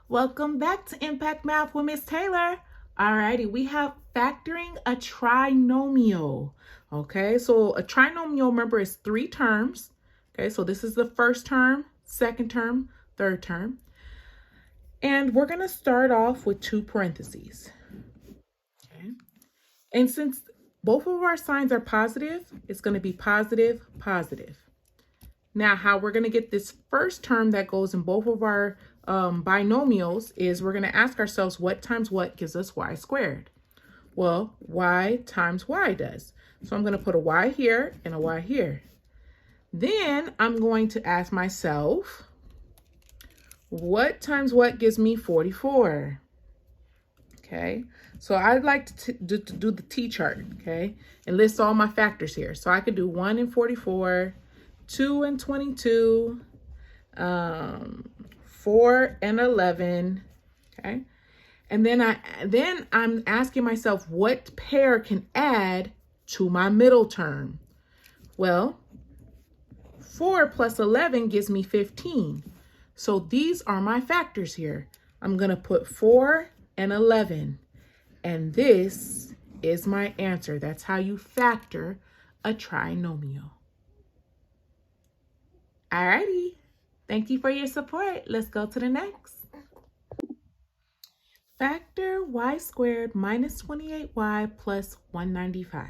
Welcome back to Impact Math with Miss Taylor. Alrighty, we have factoring a trinomial. Okay, so a trinomial, remember, is three terms. Okay, so this is the first term, second term, third term. And we're going to start off with two parentheses. Okay, and since both of our signs are positive, it's going to be positive, positive. Now, how we're going to get this first term that goes in both of our binomials is we're going to ask ourselves what times what gives us y squared. Well, y times y does. So I'm going to put a y here and a y here. Then I'm going to ask myself, what times what gives me 44? Okay, so I'd like to do the t-chart, okay, and list all my factors here. So I could do 1 and 44, 2 and 22, 4 and 11, okay? And then I'm asking myself what pair can add to my middle term. Well, 4 plus 11 gives me 15. So these are my factors here. I'm going to put 4 and 11. And this is my answer. That's how you factor a trinomial. Alrighty. Thank you for your support. Let's go to the next. Factor y squared minus 28y plus 195.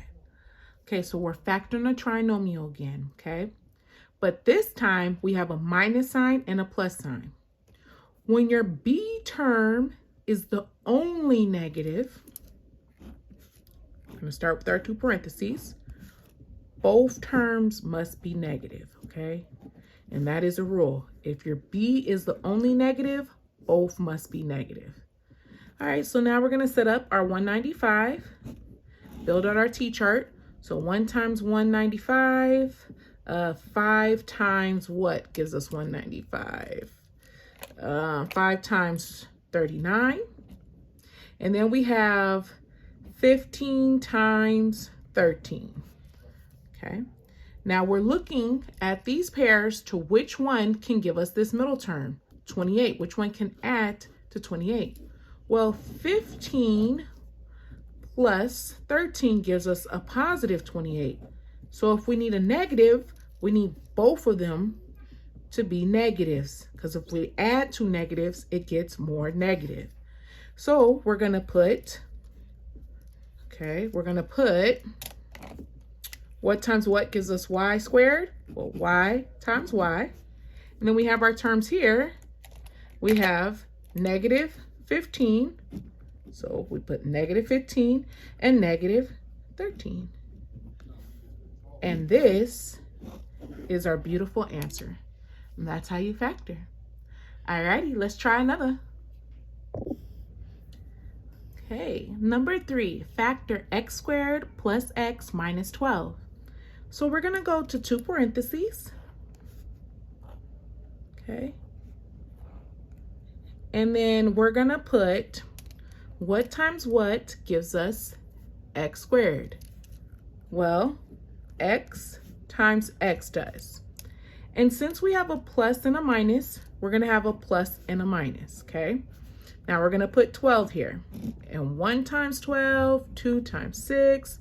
Okay, so we're factoring a trinomial again, okay? But this time we have a minus sign and a plus sign. When your b term is the only negative, I'm going to start with our two parentheses. Both terms must be negative, okay? And that is a rule. If your b is the only negative, both must be negative. All right, so now we're going to set up our 195, build out our t-chart. So 1 times 195, 5 times what gives us 195? 5 times 39. And then we have 15 times 13. Okay. Now we're looking at these pairs to which one can give us this middle term, 28. Which one can add to 28? Well, 15 plus 13 gives us a positive 28. So if we need a negative, we need both of them to be negatives, because if we add two negatives, it gets more negative. So we're going to put, what times what gives us y squared? Well, y times y. And then we have our terms here. We have negative 15. So we put negative 15 and negative 13. And this is our beautiful answer. And that's how you factor. Alrighty, let's try another. Okay, number 3, factor x squared plus x minus 12. So we're going to go to two parentheses. Okay. And then we're going to put what times what gives us x squared? Well, x times x does. And since we have a plus and a minus, we're going to have a plus and a minus, okay? Now we're going to put 12 here. And 1 times 12, 2 times 6,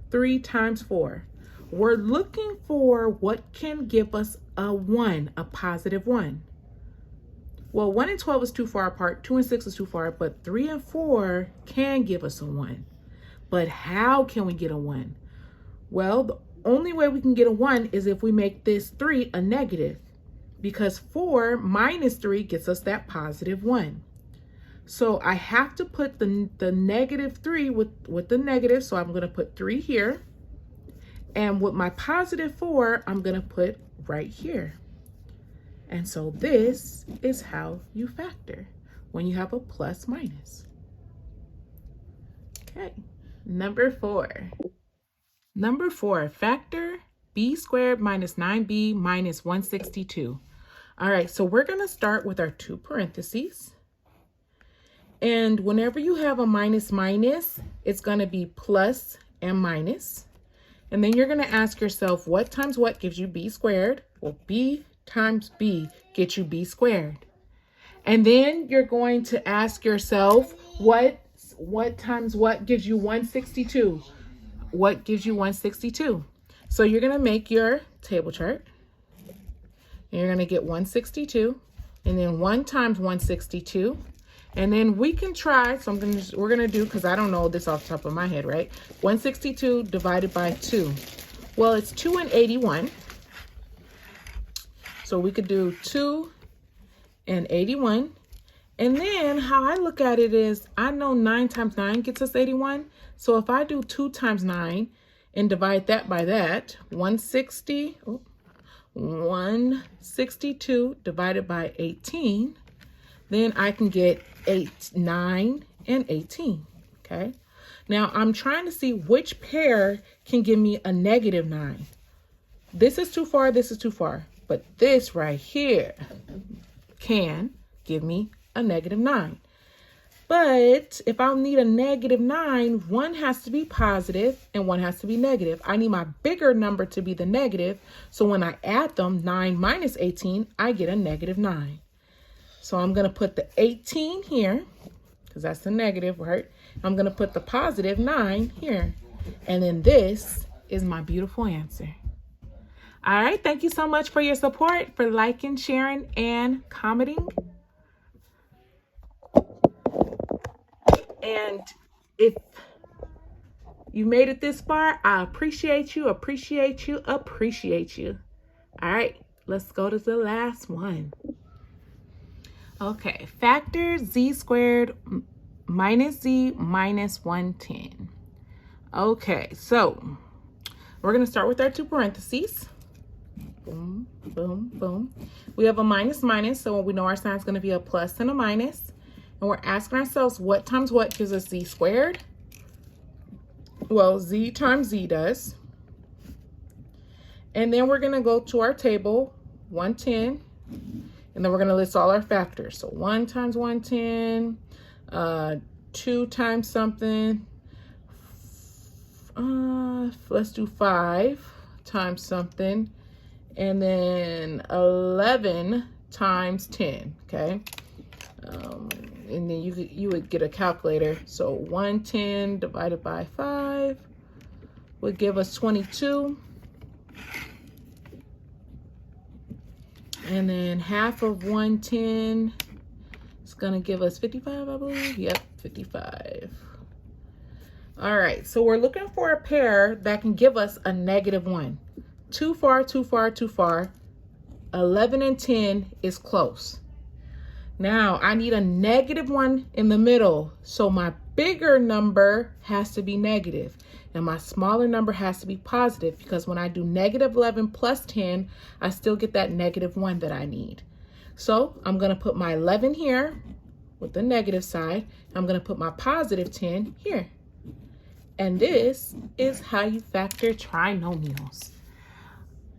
3 times 4. We're looking for what can give us a 1, a positive 1. Well, 1 and 12 is too far apart, 2 and 6 is too far, but 3 and 4 can give us a 1. But how can we get a 1? Well, the only way we can get a 1 is if we make this 3 a negative, because 4 minus 3 gets us that positive 1. So I have to put the negative 3 with the negative, so I'm going to put 3 here. And with my positive 4, I'm going to put right here. And so this is how you factor when you have a plus minus. Okay, number 4. Number 4, factor b squared minus 9b minus 162. All right, so we're going to start with our two parentheses. And whenever you have a minus minus, it's going to be plus and minus. And then you're going to ask yourself, what times what gives you b squared? Well, b times b gets you b squared. And then you're going to ask yourself, what times what gives you 162? What gives you 162? So you're going to make your table chart. And you're going to get 162. And then 1 times 162. And then we can try, so we're going to do, because I don't know this off the top of my head, right? 162 divided by 2. Well, it's 2 and 81. So we could do 2 and 81. And then how I look at it is, I know 9 times 9 gets us 81. So if I do 2 times 9 and divide that by that, 162 divided by 18, then I can get 9 and 18, okay? Now I'm trying to see which pair can give me a negative 9. This is too far, this is too far, but this right here can give me a negative 9. But if I need a negative 9, one has to be positive and one has to be negative. I need my bigger number to be the negative. So when I add them, 9 minus 18, I get a negative 9. So I'm going to put the 18 here, because that's the negative, right? I'm going to put the positive 9 here. And then this is my beautiful answer. All right. Thank you so much for your support, for liking, sharing, and commenting. And if you made it this far, I appreciate you, appreciate you, appreciate you. All right. Let's go to the last one. Okay, factor z squared minus z minus 110. Okay, so we're going to start with our 2 parentheses. Boom, boom, boom. We have a minus minus, so we know our sign is going to be a plus and a minus. And we're asking ourselves what times what gives us z squared? Well, z times z does. And then we're going to go to our table, 110. And then we're going to list all our factors. So 1 times 110, 2 times something. Let's do 5 times something. And then 11 times 10, okay? And then you would get a calculator. So 110 divided by 5 would give us 22. And then half of 110 is going to give us 55, I believe. Yep, 55. All right, so we're looking for a pair that can give us a negative 1. Too far, too far, too far. 11 and 10 is close. Now, I need a negative 1 in the middle. So my bigger number has to be negative. And my smaller number has to be positive, because when I do negative 11 plus 10, I still get that negative 1 that I need. So I'm going to put my 11 here with the negative side. I'm going to put my positive 10 here. And this is how you factor trinomials.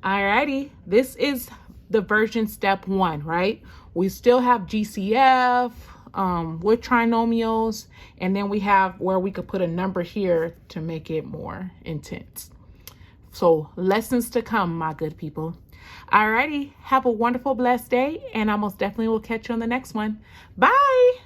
Alrighty, this is the version step 1, right? We still have GCF with trinomials, and then we have where we could put a number here to make it more intense. So lessons to come, my good people. Alrighty, have a wonderful, blessed day, and I most definitely will catch you on the next one. Bye.